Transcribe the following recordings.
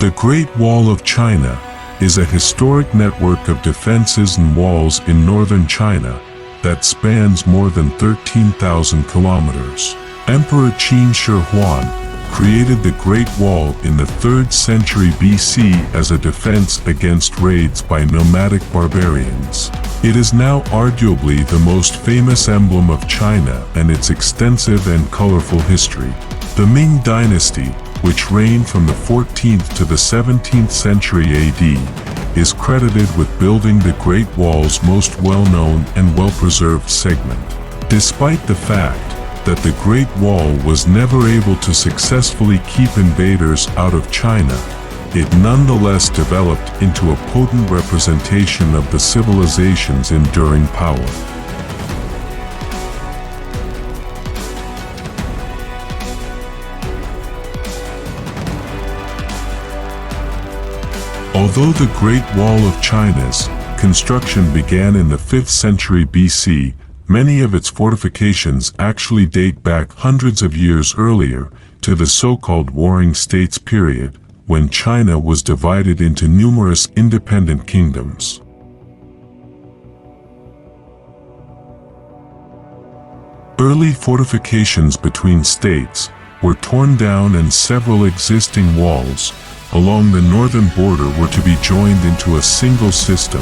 The Great Wall of China is a historic network of defenses and walls in northern China that spans more than 13,000 kilometers. Emperor Qin Shi Huang created the Great Wall in the 3rd century BC as a defense against raids by nomadic barbarians. It is now arguably the most famous emblem of China and its extensive and colorful history. The Ming dynasty, which reigned from the 14th to the 17th century AD, is credited with building the Great Wall's most well-known and well-preserved segment. Despite the fact that the Great Wall was never able to successfully keep invaders out of China, it nonetheless developed into a potent representation of the civilization's enduring power. Although the Great Wall of China's construction began in the 5th century BC, many of its fortifications actually date back hundreds of years earlier to the so-called Warring States period, when China was divided into numerous independent kingdoms. Early fortifications between states were torn down and several existing walls along the northern border were to be joined into a single system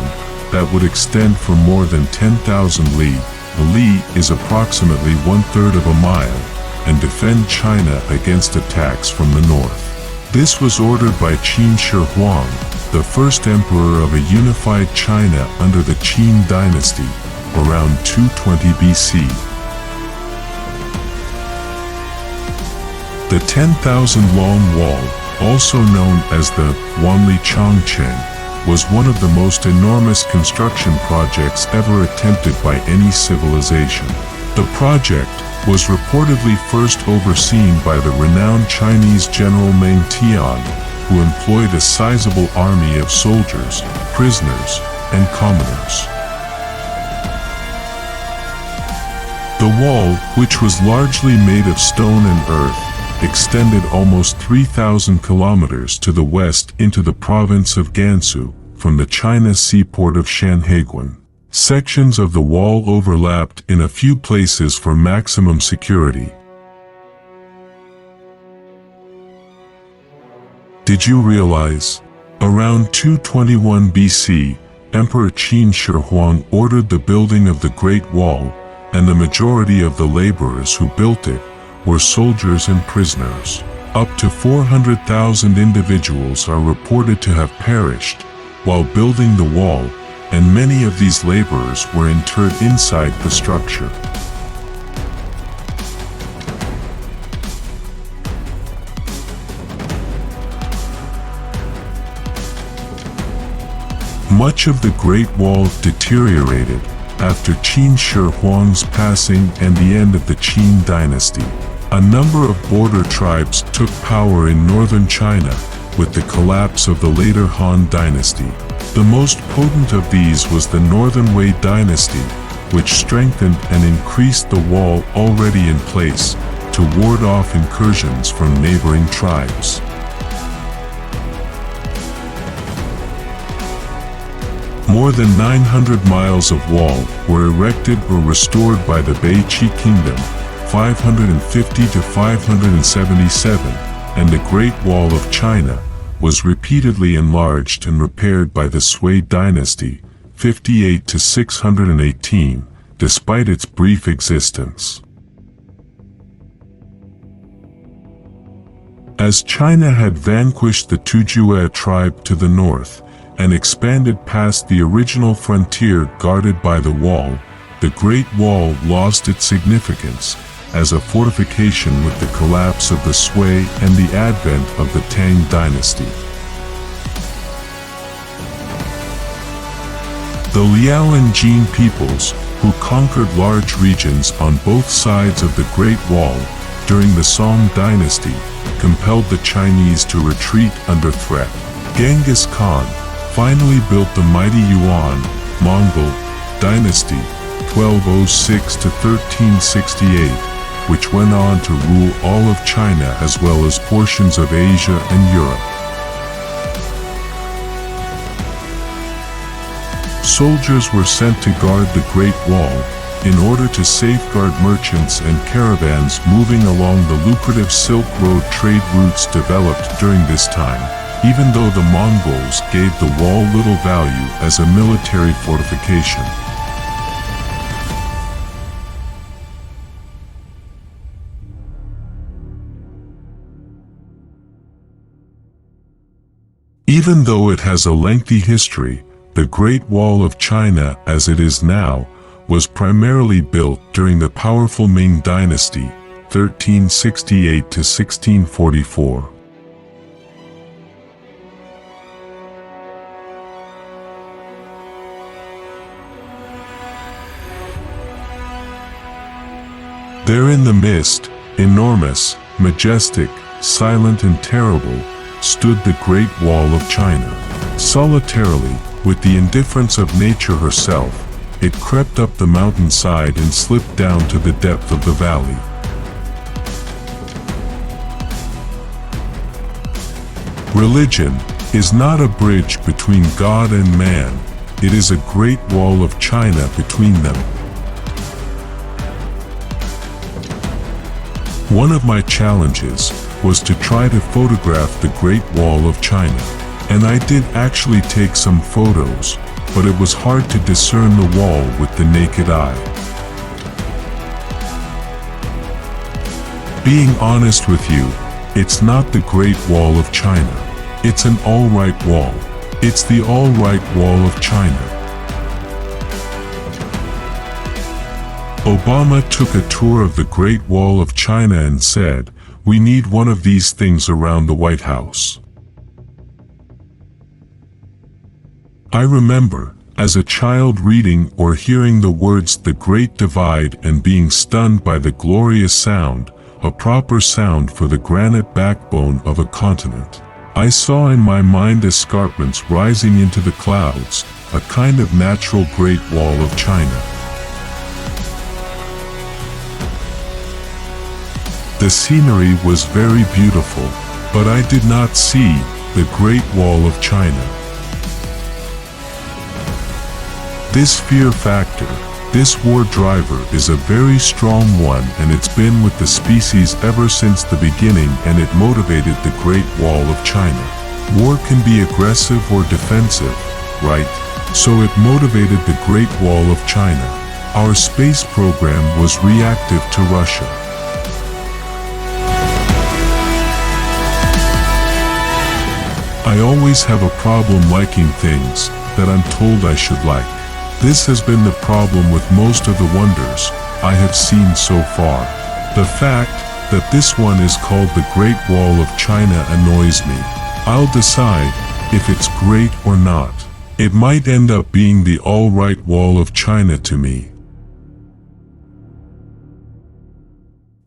that would extend for more than 10,000 li. A li is approximately 1/3 of a mile, and defend China against attacks from the north. This was ordered by Qin Shi Huang, the first emperor of a unified China under the Qin dynasty, around 220 BC. The 10,000-long wall, also known as the Wanli Chongqing, was one of the most enormous construction projects ever attempted by any civilization. The project was reportedly first overseen by the renowned Chinese general Ming, who employed a sizable army of soldiers, prisoners, and commoners. The wall, which was largely made of stone and earth, extended almost 3,000 kilometers to the west into the province of Gansu, from the China seaport of Shanhaiguan. Sections of the wall overlapped in a few places for maximum security. Did you realize? Around 221 BC, Emperor Qin Shi Huang ordered the building of the Great Wall, and the majority of the laborers who built it were soldiers and prisoners. Up to 400,000 individuals are reported to have perished while building the wall, and many of these laborers were interred inside the structure. Much of the Great Wall deteriorated after Qin Shi Huang's passing and the end of the Qin dynasty. A number of border tribes took power in northern China with the collapse of the later Han dynasty. The most potent of these was the Northern Wei dynasty, which strengthened and increased the wall already in place to ward off incursions from neighboring tribes. More than 900 miles of wall were erected or restored by the Beiqi Kingdom, 550 to 577, and the Great Wall of China was repeatedly enlarged and repaired by the Sui dynasty, 58 to 618, despite its brief existence. As China had vanquished the Tujue tribe to the north and expanded past the original frontier guarded by the wall, the Great Wall lost its significance as a fortification with the collapse of the Sui and the advent of the Tang dynasty. The Liao and Jin peoples, who conquered large regions on both sides of the Great Wall during the Song dynasty, compelled the Chinese to retreat under threat. Genghis Khan finally built the mighty Yuan, Mongol, dynasty, 1206 to 1368, which went on to rule all of China as well as portions of Asia and Europe. Soldiers were sent to guard the Great Wall in order to safeguard merchants and caravans moving along the lucrative Silk Road trade routes developed during this time, even though the Mongols gave the wall little value as a military fortification. Even though it has a lengthy history, the Great Wall of China as it is now was primarily built during the powerful Ming dynasty, 1368 to 1644. There in the midst, enormous, majestic, silent and terrible, stood the Great Wall of China. Solitarily, with the indifference of nature herself, it crept up the mountainside and slipped down to the depth of the valley. Religion is not a bridge between God and man, it is a great wall of China between them. One of my challenges was to try to photograph the Great Wall of China, and I did actually take some photos, but it was hard to discern the wall with the naked eye. Being honest with you, it's not the Great Wall of China. It's an all-right wall. It's the all-right wall of China. Obama took a tour of the Great Wall of China and said, "We need one of these things around the White House." I remember, as a child reading or hearing the words "The Great Divide" and being stunned by the glorious sound, a proper sound for the granite backbone of a continent. I saw in my mind escarpments rising into the clouds, a kind of natural Great Wall of China. The scenery was very beautiful, but I did not see the Great Wall of China. This fear factor, this war driver is a very strong one, and it's been with the species ever since the beginning, and it motivated the Great Wall of China. War can be aggressive or defensive, right? So it motivated the Great Wall of China. Our space program was reactive to Russia. I always have a problem liking things that I'm told I should like. This has been the problem with most of the wonders I have seen so far. The fact that this one is called the Great Wall of China annoys me. I'll decide if it's great or not. It might end up being the all-right Wall of China to me.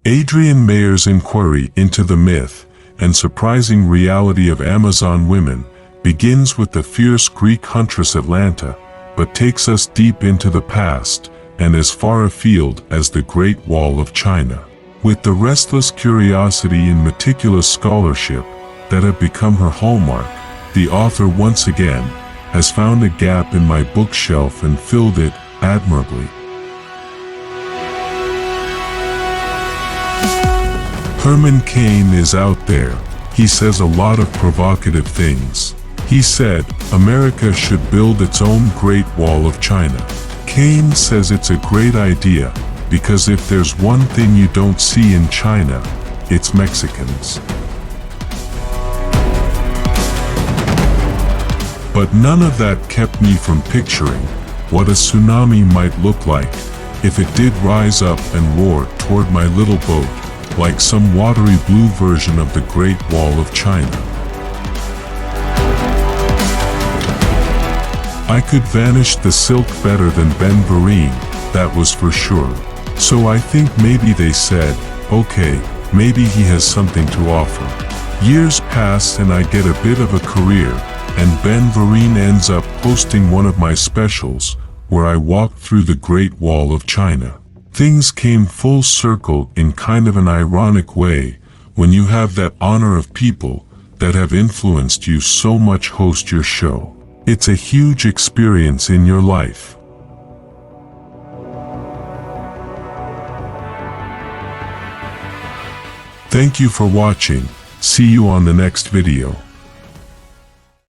Adrian Mayer's inquiry into the myth and surprising reality of Amazon women begins with the fierce Greek huntress Atalanta, but takes us deep into the past and as far afield as the Great Wall of China. With the restless curiosity and meticulous scholarship that have become her hallmark, the author once again has found a gap in my bookshelf and filled it admirably. Herman Cain is out there. He says a lot of provocative things. He said, America should build its own Great Wall of China. Cain says it's a great idea, because if there's one thing you don't see in China, it's Mexicans. But none of that kept me from picturing what a tsunami might look like if it did rise up and roar toward my little boat, like some watery blue version of the Great Wall of China. I could vanish the silk better than Ben Vereen, that was for sure. So I think maybe they said, okay, maybe he has something to offer. Years pass and I get a bit of a career, and Ben Vereen ends up hosting one of my specials, where I walked through the Great Wall of China. Things came full circle in kind of an ironic way, when you have that honor of people that have influenced you so much host your show. It's a huge experience in your life. Thank you for watching. See you on the next video.